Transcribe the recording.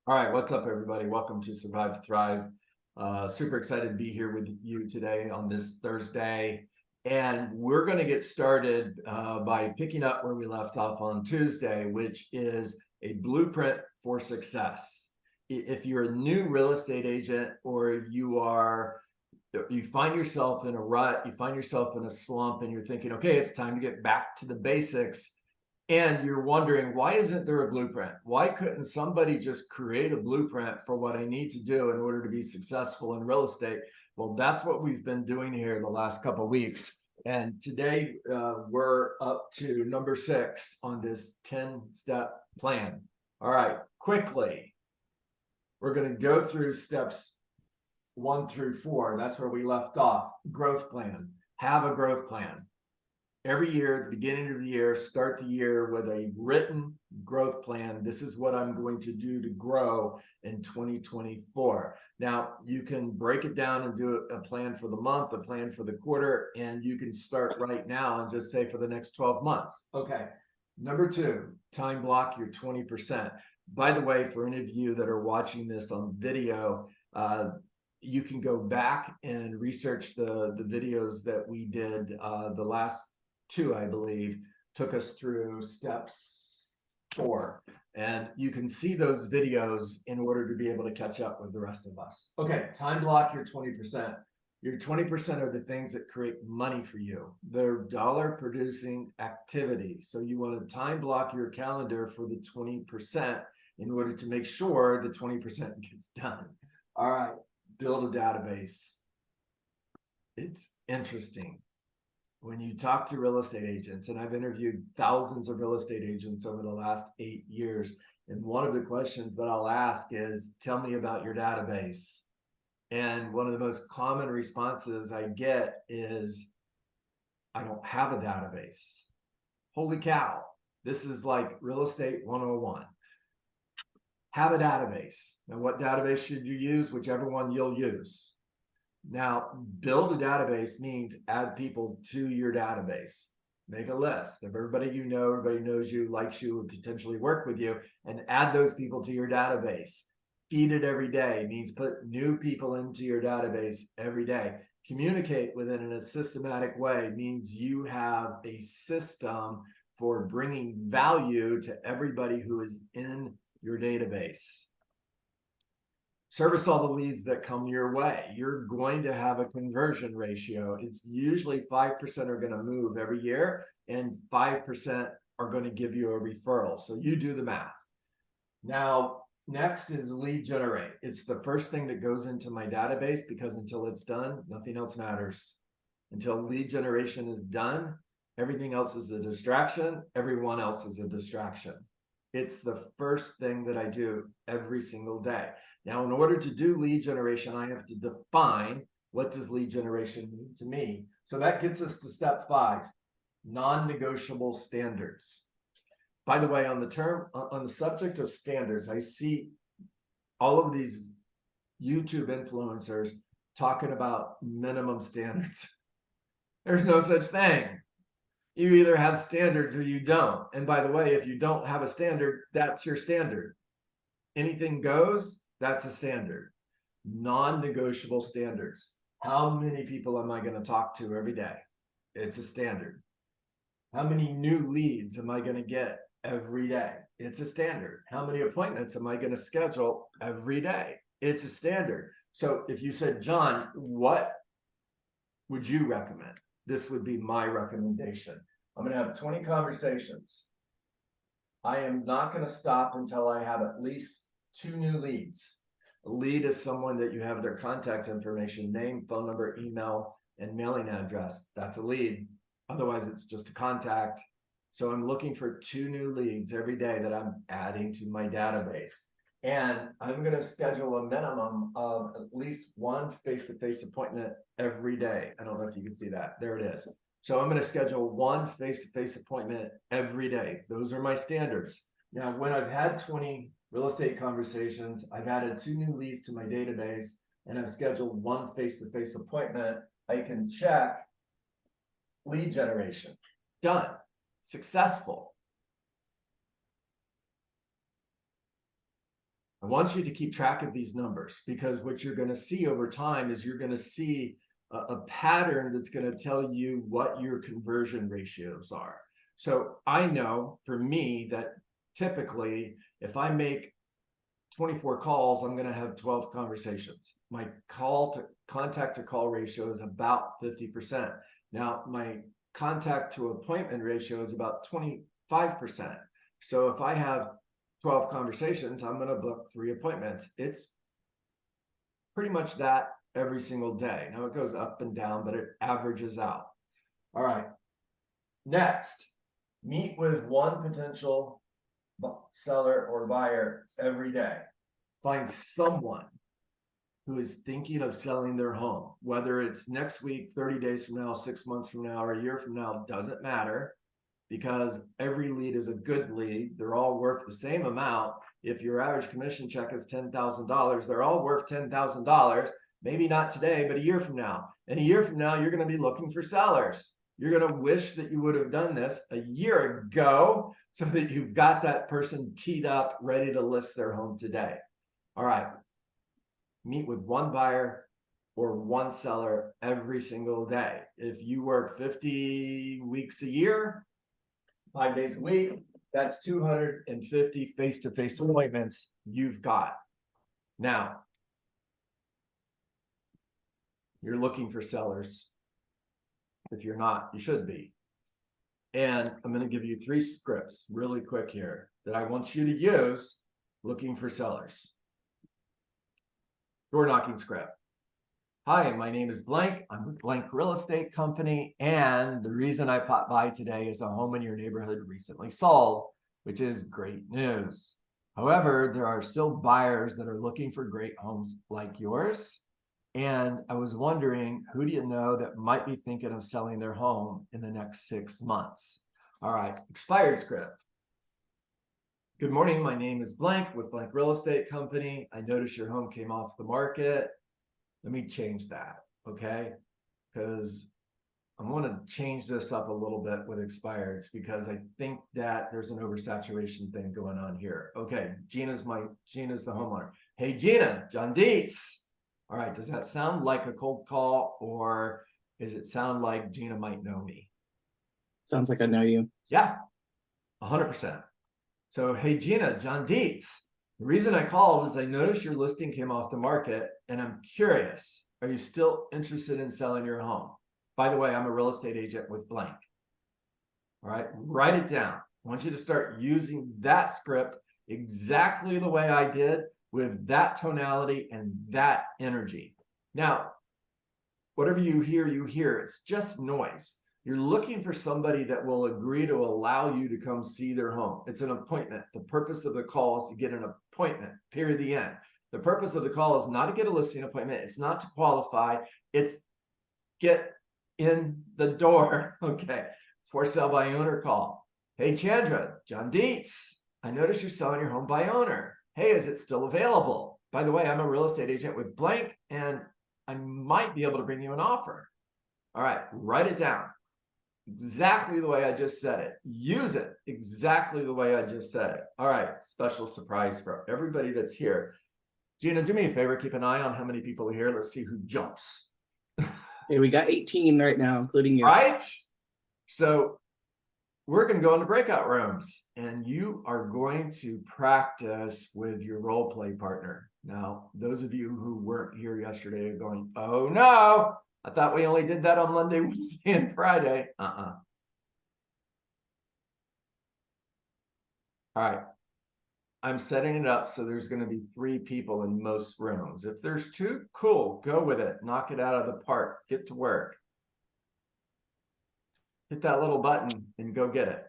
All right, what's up, everybody? Welcome to Survive to Thrive. Super excited to be here with you today on this Thursday. And we're going to get started by picking up where we left off on Tuesday, which is a blueprint for success. If you're a new real estate agent, or you find yourself in a rut, you find yourself in a slump, and you're thinking, okay, it's time to get back to the basics. And you're wondering, why isn't there a blueprint? Why couldn't somebody just create a blueprint for what I need to do in order to be successful in real estate? Well, that's what we've been doing here the last couple of weeks. And today we're up to number 6 on this 10-step plan. All right, quickly, we're going to go through steps 1 through 4. That's where we left off. Growth plan. Have a growth plan. Every year, at the beginning of the year, start the year with a written growth plan. This is what I'm going to do to grow in 2024. Now, you can break it down and do a plan for the month, a plan for the quarter, and you can start right now and just say for the next 12 months. Okay. Number 2, time block your 20%. By the way, for any of you that are watching this on video, you can go back and research the videos that we did. The last 2, I believe, took us through steps 4, and you can see those videos in order to be able to catch up with the rest of us. Okay, time block your 20%. Your 20% are the things that create money for you. They're dollar producing activity. So you want to time block your calendar for the 20% in order to make sure the 20% gets done. All right, build a database. It's interesting. When you talk to real estate agents, and I've interviewed thousands of real estate agents over the last 8 years, and one of the questions that I'll ask is, tell me about your database. And one of the most common responses I get is, I don't have a database. Holy cow. This is like real estate 101. Have a database. Now, what database should you use? Whichever one you'll use. Now, build a database means add people to your database. Make a list of everybody you know, everybody knows you, likes you, would potentially work with you, and add those people to your database. Feed it every day means put new people into your database every day. Communicate with it in a systematic way means you have a system for bringing value to everybody who is in your database. Service all the leads that come your way. You're going to have a conversion ratio. It's usually 5% are going to move every year, and 5% are going to give you a referral. So you do the math. Now, next is lead generate. It's the first thing that goes into my database, because until it's done, nothing else matters. Until lead generation is done, everything else is a distraction. Everyone else is a distraction. It's the first thing that I do every single day. Now, in order to do lead generation, I have to define, what does lead generation mean to me? So that gets us to step 5, non-negotiable standards. By the way, on the subject of standards, I see all of these YouTube influencers talking about minimum standards. There's no such thing. You either have standards or you don't. And by the way, if you don't have a standard, that's your standard. Anything goes, that's a standard. Non-negotiable standards. How many people am I going to talk to every day? It's a standard. How many new leads am I going to get every day? It's a standard. How many appointments am I going to schedule every day? It's a standard. So if you said, John, what would you recommend? This would be my recommendation. I'm going to have 20 conversations. I am not going to stop until I have at least 2 new leads. A lead is someone that you have their contact information, name, phone number, email, and mailing address. That's a lead. Otherwise, it's just a contact. So I'm looking for 2 new leads every day that I'm adding to my database. And I'm going to schedule a minimum of at least 1 face-to-face appointment every day. I don't know if you can see that. There it is. So I'm going to schedule 1 face-to-face appointment every day. Those are my standards. Now, when I've had 20 real estate conversations, I've added 2 new leads to my database, and I've scheduled 1 face-to-face appointment, I can check lead generation. Done. Successful. I want you to keep track of these numbers, because what you're going to see over time is you're going to see a pattern that's going to tell you what your conversion ratios are. So I know for me that typically if I make 24 calls, I'm going to have 12 conversations. My contact to call ratio is about 50%. Now, my contact to appointment ratio is about 25%. So if I have 12 conversations, I'm going to book 3 appointments. It's pretty much that every single day. Now it goes up and down, but it averages out. All right. Next, meet with one potential seller or buyer every day. Find someone who is thinking of selling their home, whether it's next week, 30 days from now, 6 months from now, or a year from now, doesn't matter, because every lead is a good lead. They're all worth the same amount. If your average commission check is $10,000, they're all worth $10,000. Maybe not today, but a year from now. And a year from now, you're going to be looking for sellers. You're going to wish that you would have done this a year ago so that you've got that person teed up, ready to list their home today. All right. Meet with one buyer or one seller every single day. If you work 50 weeks a year, 5 days a week, that's 250 face-to-face appointments you've got. Now, you're looking for sellers. If you're not, you should be. And I'm going to give you 3 scripts really quick here that I want you to use looking for sellers. Door knocking script. Hi, my name is blank. I'm with blank real estate company. And the reason I popped by today is a home in your neighborhood recently sold, which is great news. However, there are still buyers that are looking for great homes like yours. And I was wondering, who do you know that might be thinking of selling their home in the next 6 months? All right, expired script. Good morning, my name is blank with blank real estate company. I noticed your home came off the market. Let me change that, okay? Because I want to change this up a little bit with expireds, because I think that there's an oversaturation thing going on here. Okay, Gina's the homeowner. Hey, Gina, John Dietz. All right, does that sound like a cold call, or does it sound like Gina might know me? Sounds like I know you. Yeah, 100%. So, hey, Gina, John Dietz. The reason I called is I noticed your listing came off the market, and I'm curious, are you still interested in selling your home? By the way, I'm a real estate agent with blank. All right, write it down. I want you to start using that script exactly the way I did, with that tonality and that energy. Now, whatever you hear, it's just noise. You're looking for somebody that will agree to allow you to come see their home. It's an appointment. The purpose of the call is to get an appointment, period, the end. The purpose of the call is not to get a listing appointment. It's not to qualify. It's get in the door. Okay. For sale by owner call. Hey, Chandra, John Dietz. I noticed you're selling your home by owner. Hey, is it still available? By the way, I'm a real estate agent with blank, and I might be able to bring you an offer. All right, write it down. Exactly the way I just said it. Use it exactly the way I just said it. All right, special surprise for everybody that's here. Gina, do me a favor, keep an eye on how many people are here. Let's see who jumps. Hey, we got 18 right now, including you. Right? So we're going to go into breakout rooms, and you are going to practice with your role play partner. Now, those of you who weren't here yesterday are going, oh no, I thought we only did that on Monday, Wednesday, and Friday. All right. I'm setting it up so there's going to be 3 people in most rooms. If there's 2, cool, go with it. Knock it out of the park. Get to work. Hit that little button and go get it.